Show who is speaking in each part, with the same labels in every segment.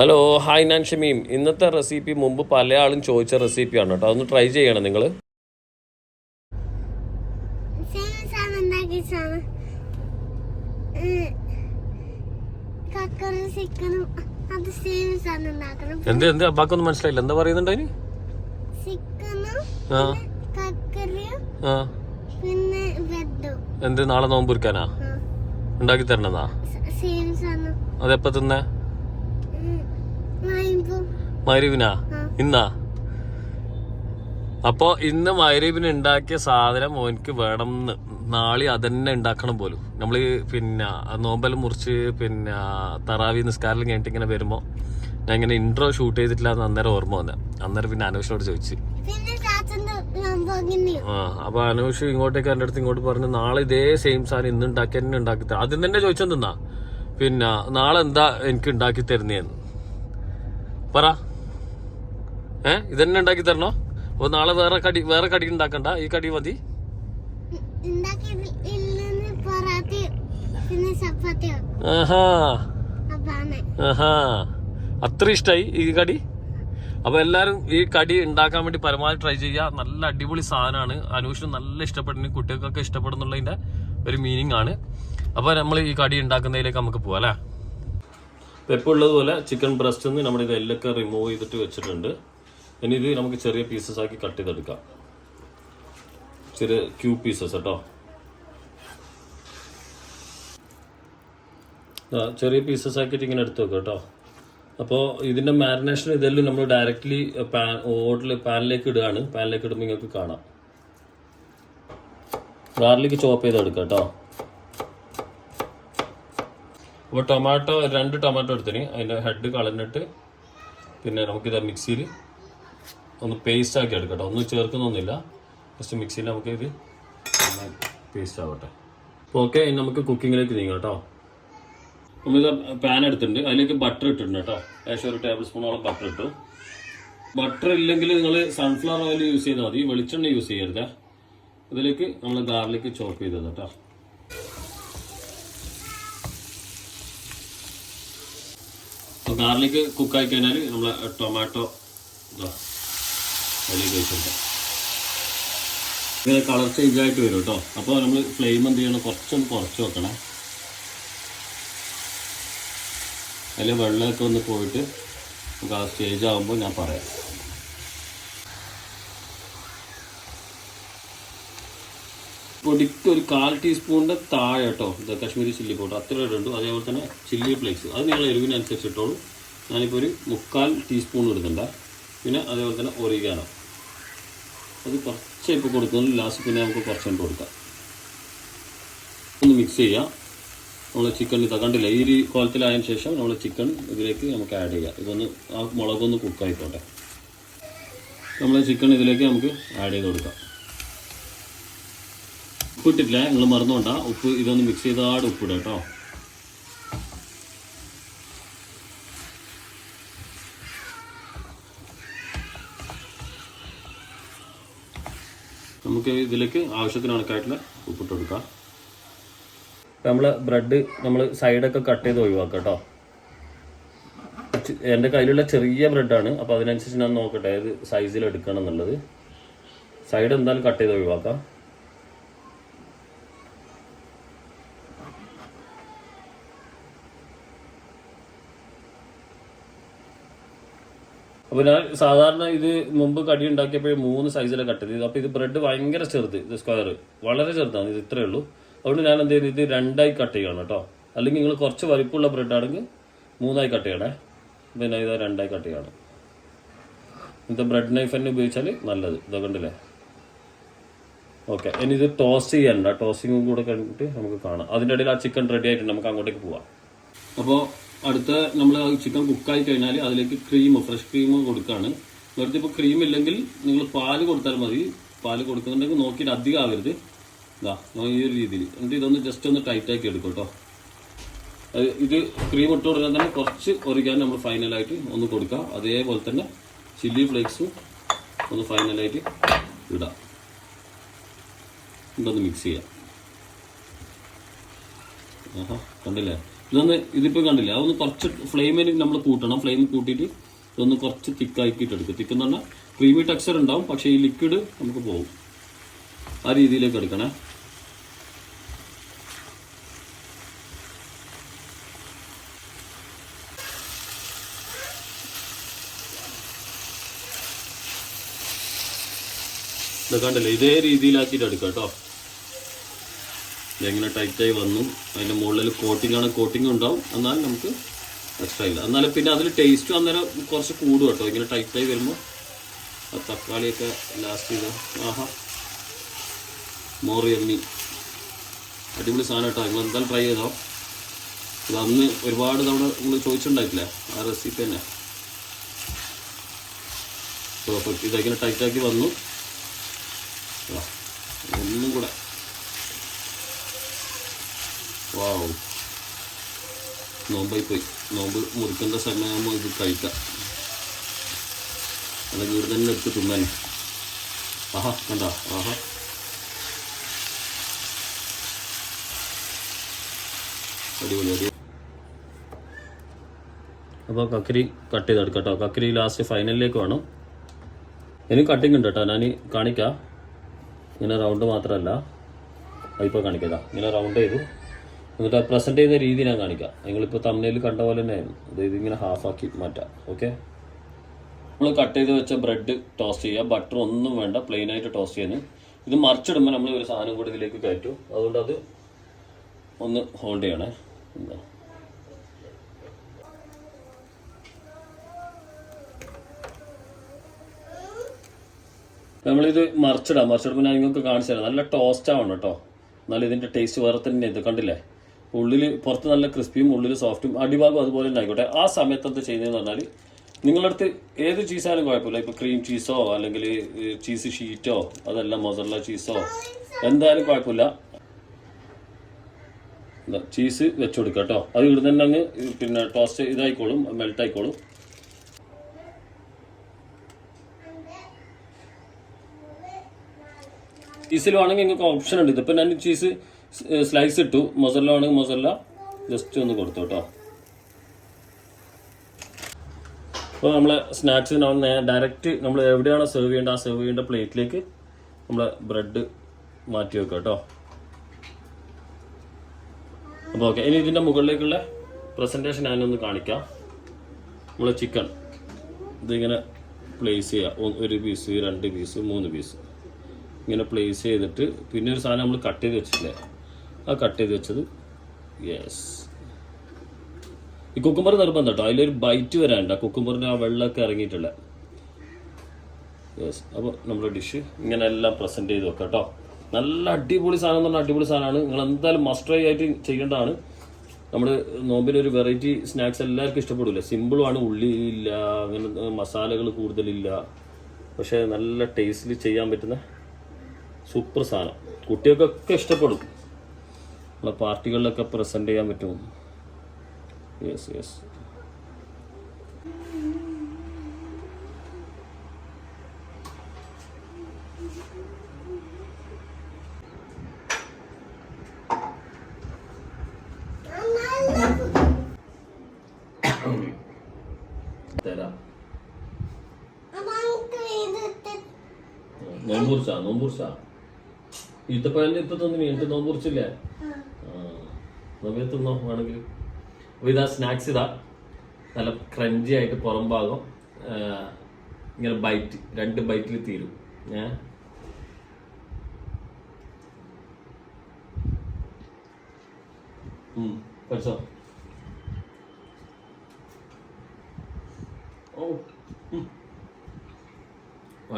Speaker 1: Hello hi ഞാൻ ഷമീം. ഇന്നത്തെ recipe മുമ്പ് പല ആളും ചോദിച്ച റെസിപ്പിയാണ് കേട്ടോ. അതൊന്ന് ട്രൈ ചെയ്യണം നിങ്ങൾ. എന്ത് എന്ത് അബ്ബാക്കൊന്നും മനസ്സിലായില്ല, എന്താ പറയുന്നുണ്ട് അതിന്? എന്ത് നാളെ നോമ്പുരിക്കാനാ ഉണ്ടാക്കി തരണതാ? അതെപ്പോ തിന്നേ? മഗ്‌രിബിനാ? ഇന്നാ? അപ്പോ ഇന്ന് മഗ്‌രിബിന് ഉണ്ടാക്കിയ സാധനം ഓനിക്ക് വേണം. നാളെ അതന്നെ ഉണ്ടാക്കണം പോലും. നമ്മള് പിന്നെ നോമ്പെല്ലാം മുറിച്ച് പിന്നെ തറാവി നിസ്കാരം കഴിഞ്ഞിട്ട് ഇങ്ങനെ വരുമ്പോ ഞാൻ ഇങ്ങനെ ഇൻട്രോ ഷൂട്ട് ചെയ്തിട്ടില്ല എന്ന് അന്നേരം ഓർമ്മ വന്നെ. അന്നേരം പിന്നെ അനൂഷിനോട് ചോദിച്ചു. അപ്പൊ അനൂഷ് ഇങ്ങോട്ടേക്ക് എന്റെ അടുത്ത് ഇങ്ങോട്ട് പറഞ്ഞു നാളെ ഇതേ സെയിം സാധനം ഇന്ന് ഉണ്ടാക്കി തന്നെ ഉണ്ടാക്കി തരാം. ആദ്യം തന്നെ ചോദിച്ചെന്താ പിന്നെ നാളെ എന്താ എനിക്ക് ഉണ്ടാക്കി തരുന്നേന്ന് പറ. ഇതന്നെ ഉണ്ടാക്കി തരണോ? അപ്പൊ നാളെ വേറെ കടി ഉണ്ടാക്കണ്ട, ഈ കടി മതി? അത്ര ഇഷ്ടായി ഈ കടി? അപ്പൊ എല്ലാരും ഈ കടി ഉണ്ടാക്കാൻ വേണ്ടി പരമാവധി ട്രൈ ചെയ്യുക. നല്ല അടിപൊളി സാധനമാണ്. അനൂഷിന് നല്ല ഇഷ്ടപ്പെടുന്ന, കുട്ടികൾക്കൊക്കെ ഇഷ്ടപ്പെടുന്നുള്ളതിന്റെ ഒരു മീനിങ് ആണ്. അപ്പൊ നമ്മൾ ഈ കടി ഉണ്ടാക്കുന്നതിലേക്ക് നമുക്ക് പോവാം അല്ലേ. എപ്പോൾ ഉള്ളതുപോലെ ചിക്കൻ ബ്രസ്റ്റ് നമ്മുടെ ഇത് എല്ലൊക്കെ റിമൂവ് ചെയ്തിട്ട് വെച്ചിട്ടുണ്ട്. ഇനി ഇത് നമുക്ക് ചെറിയ പീസസ് ആക്കി കട്ട് ചെയ്തെടുക്കാം. ചെറിയ ക്യൂബ് പീസസ് കേട്ടോ. ചെറിയ പീസസ് ആക്കിയിട്ട് ഇങ്ങനെ എടുത്ത് വെക്കാം കേട്ടോ. അപ്പോൾ ഇതിന്റെ മാരിനേഷൻ ഇതെല്ലാം നമ്മൾ ഡയറക്റ്റ്ലി പാനിലേക്ക് ഇടുകയാണ്. പാനിലേക്ക് ഇടുമ്പോൾ നിങ്ങൾക്ക് കാണാം. ഗാർലിക് ചോപ്പ് ചെയ്തെടുക്കാം കേട്ടോ. അപ്പോൾ ടൊമാറ്റോ 2 ടൊമാറ്റോ എടുത്തിന് അതിൻ്റെ ഹെഡ് കളഞ്ഞിട്ട് പിന്നെ നമുക്കിത് മിക്സിയിൽ ഒന്ന് പേസ്റ്റ് ആക്കി എടുക്കട്ടോ. ഒന്നും ചേർക്കുന്നൊന്നുമില്ല, ജസ്റ്റ് മിക്സിയിൽ നമുക്ക് ഇത് പേസ്റ്റ് ആവട്ടെ. അപ്പോൾ ഓക്കെ, ഇനി നമുക്ക് കുക്കിങ്ങിലേക്ക് നീങ്ങാം കേട്ടോ. നമ്മളിത് പാൻ എടുത്തിട്ടുണ്ട്, അതിലേക്ക് ബട്ടർ ഇട്ടിട്ടുണ്ട് കേട്ടോ. ഏകദേശം 1 ടേബിൾ സ്പൂണോളം ബട്ടർ ഇട്ടു. ബട്ടർ ഇല്ലെങ്കിൽ നിങ്ങൾ സൺഫ്ലവർ ഓയിൽ യൂസ് ചെയ്താൽ മതി, വെളിച്ചെണ്ണ യൂസ് ചെയ്യരുത്. ഇതിലേക്ക് നമ്മൾ ഗാർലിക് ചോപ്പ് ചെയ്തത് കേട്ടോ. ഗാർലിക് കുക്കായി കഴിഞ്ഞാൽ നമ്മൾ ടൊമാറ്റോ അതിലേക്ക് വെച്ചിട്ട് ഇങ്ങനെ കളർ ചേഞ്ച് ആയിട്ട് വരും കേട്ടോ. അപ്പോൾ നമ്മൾ ഫ്ലെയിം എന്ത് ചെയ്യണം, കുറച്ചൊന്ന് കുറച്ച് വെക്കണം. അതിൽ വെള്ളമൊക്കെ ഒന്ന് പോയിട്ട് നമുക്ക് ആ സ്റ്റേജ് ആകുമ്പോൾ ഞാൻ പറയാം. പൊടിക്ക് ഒരു 1/4 ടീസ്പൂണിൻ്റെ താഴെ കേട്ടോ ഇത് കാശ്മീരി ചില്ലി പൗഡർ അത്ര ഇടുന്നുണ്ട്. അതേപോലെ തന്നെ ചില്ലി ഫ്ലേക്സ് അത് നിങ്ങൾ എരിവിനനുസരിച്ച് ഇട്ടോളൂ. ഞാനിപ്പോൾ ഒരു 3/4 ടീസ്പൂൺ ഇടുന്നുണ്ട്. പിന്നെ അതേപോലെ തന്നെ ഒറിഗാനോ അത് കുറച്ച് ഇപ്പോൾ കൊടുക്കുന്നു. ലാസ്റ്റ് പിന്നെ നമുക്ക് കുറച്ചുകൊണ്ട് കൊടുക്കാം. ഒന്ന് മിക്സ് ചെയ്യാം. നമ്മൾ ചിക്കൻ ഇതാ കണ്ടില്ല, ഈ ഒരു കോലത്തിലായതിനു ശേഷം നമ്മൾ ചിക്കൻ ഇതിലേക്ക് നമുക്ക് ആഡ് ചെയ്യാം. ഇതൊന്ന് ആ മുളകൊന്ന് കുക്കായിക്കോട്ടെ. നമ്മൾ ചിക്കൻ ഇതിലേക്ക് നമുക്ക് ആഡ് ചെയ്ത് കൊടുക്കാം. ഉപ്പിട്ടില്ല, നിങ്ങൾ മറന്നുകൊണ്ടാ ഉപ്പ്. ഇതൊന്ന് മിക്സ് ചെയ്താട് ഉപ്പിടുക കേട്ടോ. നമുക്ക് ഇതിലേക്ക് ആവശ്യത്തിന് കണക്കായിട്ടുള്ള ഉപ്പിട്ട് കൊടുക്കാം. നമ്മൾ ബ്രെഡ് നമ്മൾ സൈഡൊക്കെ കട്ട് ചെയ്ത് ഒഴിവാക്കാം കേട്ടോ. എൻ്റെ കയ്യിലുള്ള ചെറിയ ബ്രെഡാണ്, അപ്പോൾ അതിനനുസരിച്ച് ഞാൻ നോക്കട്ടെ ഏത് സൈസിൽ എടുക്കണം എന്നുള്ളത്. സൈഡ് എന്തായാലും കട്ട് ചെയ്ത് ഒഴിവാക്കാം. അപ്പോൾ ഞാൻ സാധാരണ ഇത് മുമ്പ് കടി ഉണ്ടാക്കിയപ്പോൾ 3 സൈസിലാണ് കട്ട് ചെയ്തത്. അപ്പോൾ ഇത് ബ്രെഡ് ഭയങ്കര ചെറുത്, ഇത് സ്ക്വയർ വളരെ ചെറുതാണ്, ഇത് ഇത്രയേ ഉള്ളൂ. അതുകൊണ്ട് ഞാൻ എന്ത് ചെയ്യുന്നത്, ഇത് 2ആയി കട്ട് ചെയ്യണം കേട്ടോ. അല്ലെങ്കിൽ നിങ്ങൾ കുറച്ച് വലിപ്പമുള്ള ബ്രെഡാണെങ്കിൽ 3ആയി കട്ട് ചെയ്യണേ. പിന്നെ ഇത് 2ആയി കട്ട് ചെയ്യണം. ഇന്നത്തെ ബ്രെഡ് നൈഫ് തന്നെ ഉപയോഗിച്ചാൽ നല്ലത്. ഇതൊക്കെ ഉണ്ടല്ലേ. ഓക്കെ, ഇനി ഇത് ടോസ്റ്റ് ചെയ്യാനുണ്ട്. ടോസ്റ്റിങ്ങും കൂടെ കഴിഞ്ഞിട്ട് നമുക്ക് കാണാം. അതിൻ്റെ ഇടയിൽ ആ ചിക്കൻ റെഡി ആയിട്ടുണ്ട്, നമുക്ക് അങ്ങോട്ടേക്ക് പോവാം. അപ്പോൾ അടുത്ത നമ്മൾ ചിക്കൻ കുക്കായി കഴിഞ്ഞാൽ അതിലേക്ക് ഫ്രഷ് ക്രീം കൊടുക്കുകയാണ്. വെറുതെ ഇപ്പോൾ ക്രീം ഇല്ലെങ്കിൽ നിങ്ങൾ പാല് കൊടുത്താൽ മതി. പാല് കൊടുക്കുന്നുണ്ടെങ്കിൽ നോക്കിയിട്ട് അധികം ആവരുത്. ഇതാ ഈ ഒരു രീതിയിൽ എന്നിട്ട് ഇതൊന്ന് ജസ്റ്റ് ഒന്ന് ടൈറ്റാക്കി എടുക്കും കേട്ടോ. ഇത് ക്രീം ഇട്ട് കൊടുക്കാൻ തന്നെ കുറച്ച് ഒറിഗാനോ നമ്മൾ ഫൈനലായിട്ട് ഒന്ന് കൊടുക്കുക. അതേപോലെ തന്നെ ചില്ലി ഫ്ലേക്സും ഒന്ന് ഫൈനലായിട്ട് ഇടാം. ഇതൊന്ന് മിക്സ് ചെയ്യാം. കണ്ടില്ലേ, ഇതിപ്പോൾ കണ്ടില്ല, അതൊന്ന് കുറച്ച് ഫ്ലെയിമിന് നമ്മൾ കൂട്ടണം. ഫ്ലെയിം കൂട്ടിയിട്ട് ഇതൊന്ന് കുറച്ച് തിക്കാക്കിയിട്ടെടുക്കും. തിക്കെന്ന് പറഞ്ഞാൽ ക്രീമി ടെക്സ്ചർ ഉണ്ടാവും, പക്ഷേ ഈ ലിക്വിഡ് നമുക്ക് പോകും. ആ രീതിയിലേക്ക് എടുക്കണേ. ഇത് കണ്ടില്ലേ, ഇതേ രീതിയിലാക്കിയിട്ട് എടുക്കാം കേട്ടോ. ഇതെങ്ങനെ ടൈറ്റായി വന്നു. അതിൻ്റെ മുകളിൽ കോട്ടിംഗ് ഉണ്ടാവും. എന്നാലും നമുക്ക് എക്സ്ട്രാ ഇല്ല. എന്നാലും പിന്നെ അതിൽ ടേസ്റ്റും അന്നേരം കുറച്ച് കൂടും കേട്ടോ. ഇങ്ങനെ ടൈറ്റായി വരുമ്പോൾ ആ തക്കാളിയൊക്കെ ലാസ്റ്റ് ചെയ്ത് ആഹാ മോറി എമ്മി അടിപൊളി സാധനം കേട്ടോ. നിങ്ങൾ എന്തായാലും ട്രൈ ചെയ്തോ. ഇത് അന്ന് ഒരുപാട് തവണ നിങ്ങൾ ചോദിച്ചിട്ടുണ്ടായിട്ടില്ലേ ആ റെസിപ്പി തന്നെ. പെർഫെക്റ്റ്. ഇതെങ്ങനെ ടൈറ്റാക്കി വന്നു. ഒന്നും കൂടെ വാവ്, നോമ്പായി പോയി. നോമ്പ് മുറിക്കേണ്ട സമയമാകുമ്പോൾ ഇത് കഴിക്കാം. അല്ലെങ്കിൽ ഇവിടെ തന്നെ എടുത്ത് തിന്നാൻ. ആഹാ കണ്ടോ, ആഹാ അടിപൊളി അടിപൊളി. അപ്പോൾ കക്കരി കട്ട് ചെയ്തെടുക്കാം കേട്ടോ. കക്കരി ലാസ്റ്റ് ഫൈനലിലേക്ക് വേണം. ഇനി കട്ടിങ് ഉണ്ട് കേട്ടോ, ഞാൻ കാണിക്കാം. ഇങ്ങനെ റൗണ്ട് മാത്രമല്ല, ഇപ്പോൾ കാണിക്കാം. ഇങ്ങനെ റൗണ്ട് ചെയ്തു എന്നിട്ട് പ്രസൻറ്റ് ചെയ്യുന്ന രീതി ഞാൻ കാണിക്കാം. നിങ്ങളിപ്പോൾ തമ്മിൽ കണ്ട പോലെ തന്നെ ആയിരുന്നു. അതായത് ഇങ്ങനെ ഹാഫാക്കി മാറ്റാം. ഓക്കെ, നമ്മൾ കട്ട് ചെയ്ത് വെച്ച ബ്രെഡ് ടോസ്റ്റ് ചെയ്യുക. ബട്ടർ ഒന്നും വേണ്ട, പ്ലെയിൻ ആയിട്ട് ടോസ്റ്റ് ചെയ്യുന്നത്. ഇത് മറിച്ചിടുമ്പോൾ നമ്മൾ ഒരു സാധനം കൂടി ഇതിലേക്ക് കയറ്റും. അതുകൊണ്ട് അത് ഒന്ന് ഹോൾഡ് ചെയ്യണേ. എന്താ നമ്മളിത് മറിച്ചിടുമ്പോൾ ഞാൻ നിങ്ങൾക്ക് കാണിച്ചു തരാം. നല്ല ടോസ്റ്റ് ആവണം കേട്ടോ. എന്നാലും ഇതിൻ്റെ ടേസ്റ്റ് വേറെ തന്നെ. ഇത് കണ്ടില്ലേ, ഉള്ളിൽ പുറത്ത് നല്ല ക്രിസ്പിയും ഉള്ളിൽ സോഫ്റ്റും അടിഭാഗം അതുപോലെ തന്നെ ആയിക്കോട്ടെ. ആ സമയത്ത് എന്ത് ചെയ്യുന്നതെന്ന് പറഞ്ഞാൽ നിങ്ങളുടെ അടുത്ത് ഏത് ചീസായാലും കുഴപ്പമില്ല. ഇപ്പോൾ ക്രീം ചീസോ അല്ലെങ്കിൽ ചീസ് ഷീറ്റോ അതല്ല മൊസറല്ല ചീസോ എന്തായാലും കുഴപ്പമില്ല. ചീസ് വെച്ച് കൊടുക്കുക കേട്ടോ. അത് ഇവിടെ തന്നെ അങ്ങ് പിന്നെ ടോസ്റ്റ് ഇതായിക്കോളും, മെൽറ്റ് ആയിക്കോളും. ചീസിൽ വേണമെങ്കിൽ നിങ്ങൾക്ക് ഓപ്ഷൻ ഉണ്ട്. ഇതിപ്പോൾ ഞാൻ ചീസ് സ്ലൈസ് ഇട്ടു. മൊസറല്ല വേണമെങ്കിൽ മൊസറല്ല ജസ്റ്റ് ഒന്ന് കൊടുത്തു കേട്ടോ. അപ്പോൾ നമ്മളെ സ്നാക്സ് ഡയറക്റ്റ് നമ്മൾ എവിടെയാണോ സെർവ് ചെയ്യേണ്ടത് ആ സെർവ് ചെയ്യേണ്ട പ്ലേറ്റിലേക്ക് നമ്മൾ ബ്രെഡ് മാറ്റി വെക്കുക കേട്ടോ. അപ്പോൾ ഓക്കെ, ഇനി ഇതിൻ്റെ മുകളിലേക്കുള്ള പ്രസൻറ്റേഷൻ ഞാനൊന്ന് കാണിക്കാം. നമ്മൾ ചിക്കൻ ഇതിങ്ങനെ പ്ലേസ് ചെയ്യുക. 1 പീസ് 2 പീസ് 3 പീസ് ഇങ്ങനെ പ്ലേസ് ചെയ്തിട്ട് പിന്നെ ഒരു സാധനം നമ്മൾ കട്ട് ചെയ്ത് വെച്ചിട്ടില്ലേ, ആ കട്ട് ചെയ്ത് വെച്ചത് യെസ്. ഈ കുക്കുംബർ നിർബന്ധം കേട്ടോ. അതിലൊരു ബൈറ്റ് വരാനുണ്ട്. ആ കുക്കുംബറിൻ്റെ ആ വെള്ളമൊക്കെ ഇറങ്ങിയിട്ടുള്ള യെസ്. അപ്പോൾ നമ്മുടെ ഡിഷ് ഇങ്ങനെ എല്ലാം പ്രസൻറ്റ് ചെയ്ത് വെക്കാം കേട്ടോ. നല്ല അടിപൊളി സാധനം എന്ന് പറഞ്ഞാൽ അടിപൊളി സാധനമാണ്. നിങ്ങൾ എന്തായാലും മസ്റ്റ് ട്രൈ ആയിട്ട് ചെയ്യേണ്ടതാണ്. നമ്മൾ നോമ്പിലൊരു വെറൈറ്റി സ്നാക്സ് എല്ലാവർക്കും ഇഷ്ടപ്പെടില്ല. സിമ്പിളുമാണ്, ഉള്ളിയില്ല, അങ്ങനെ മസാലകൾ കൂടുതലില്ല, പക്ഷേ നല്ല ടേസ്റ്റിൽ ചെയ്യാൻ പറ്റുന്ന സൂപ്പർ സാധനം. കുട്ടികൾക്കൊക്കെ ഇഷ്ടപ്പെടും. നമ്മളെ പാർട്ടികളിലൊക്കെ പ്രസൻറ്റ് ചെയ്യാൻ പറ്റും. Yes yes. തരാം. നോമ്പുറിച്ചാ ഈത്തപ്പഴം ഇപ്പൊ തോന്നി. എനിക്ക് നോമ്പുറിച്ചില്ലേ? തിന്നോ വേണമെങ്കിൽ. അപ്പോൾ ഇതാ സ്നാക്സ്. ഇതാ നല്ല ക്രഞ്ചി ആയിട്ട് പുറം ഭാഗം ഇങ്ങനെ ബൈറ്റ് 2 ബൈറ്റിൽ തീരും. പഠിച്ചോ? ഓ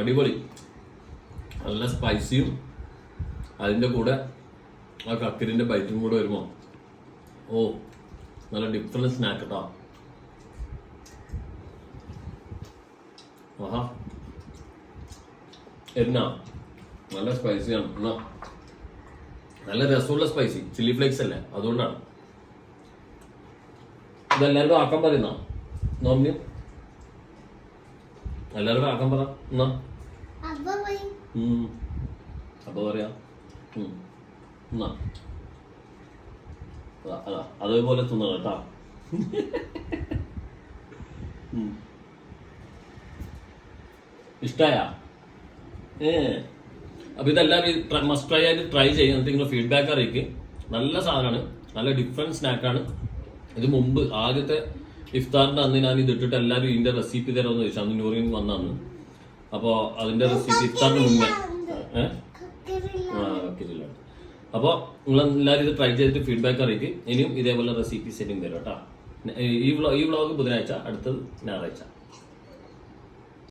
Speaker 1: അടിപൊളി. നല്ല സ്പൈസിയും അതിൻ്റെ കൂടെ ആ കക്കരിൻ്റെ ബൈറ്റും കൂടെ വരുമോ, ഓ നല്ല ഡിഫറെൻറ്റ് സ്നാക്ക് കേട്ടോ. ആഹാ എന്നാ നല്ല സ്പൈസിയാണ്. എന്നാ നല്ല രസമുള്ള സ്പൈസി. ചില്ലി ഫ്ലേക്സ് അല്ലേ, അതുകൊണ്ടാണ്. ഇതെല്ലാവരും ആക്കാൻ പറയുന്ന നോമ്പിന് എല്ലാവരും ആക്കാൻ പറ. എന്നാ അപ്പൊ പറയാ എന്നാ അതാ അതേപോലെ തിന്നണം കേട്ടാ. ഇഷ്ടായ അപ്പൊ ഇതെല്ലാവരും മസ്റ്റ് ട്രൈ ആയിട്ട് ട്രൈ ചെയ്യാൻ നിങ്ങൾ ഫീഡ്ബാക്ക് അറിയിക്കും. നല്ല സാധനമാണ്, നല്ല ഡിഫറെന്റ് സ്നാക്കാണ്. ഇത് മുമ്പ് ആദ്യത്തെ ഇഫ്താറിന്റെ അന്ന് ഞാൻ ഇത് ഇട്ടിട്ട് എല്ലാവരും ഇതിന്റെ റെസിപ്പി തരാമെന്ന് ചോദിച്ചു. അന്ന് നൂറിൻ വന്നു. അപ്പോൾ അതിന്റെ റെസിപ്പി ഇഫ്താറിന് മുന്നേ അപ്പോൾ നിങ്ങളെല്ലാവരും ഇത് ട്രൈ ചെയ്തിട്ട് ഫീഡ്ബാക്ക് അറിയിക്കും. ഇനിയും ഇതേപോലെ റെസിപ്പീസ് ഇനിയും വരും കേട്ടോ. ഈ വ്ളോഗ് ബുധനാഴ്ച, അടുത്തത് ഞായറാഴ്ച.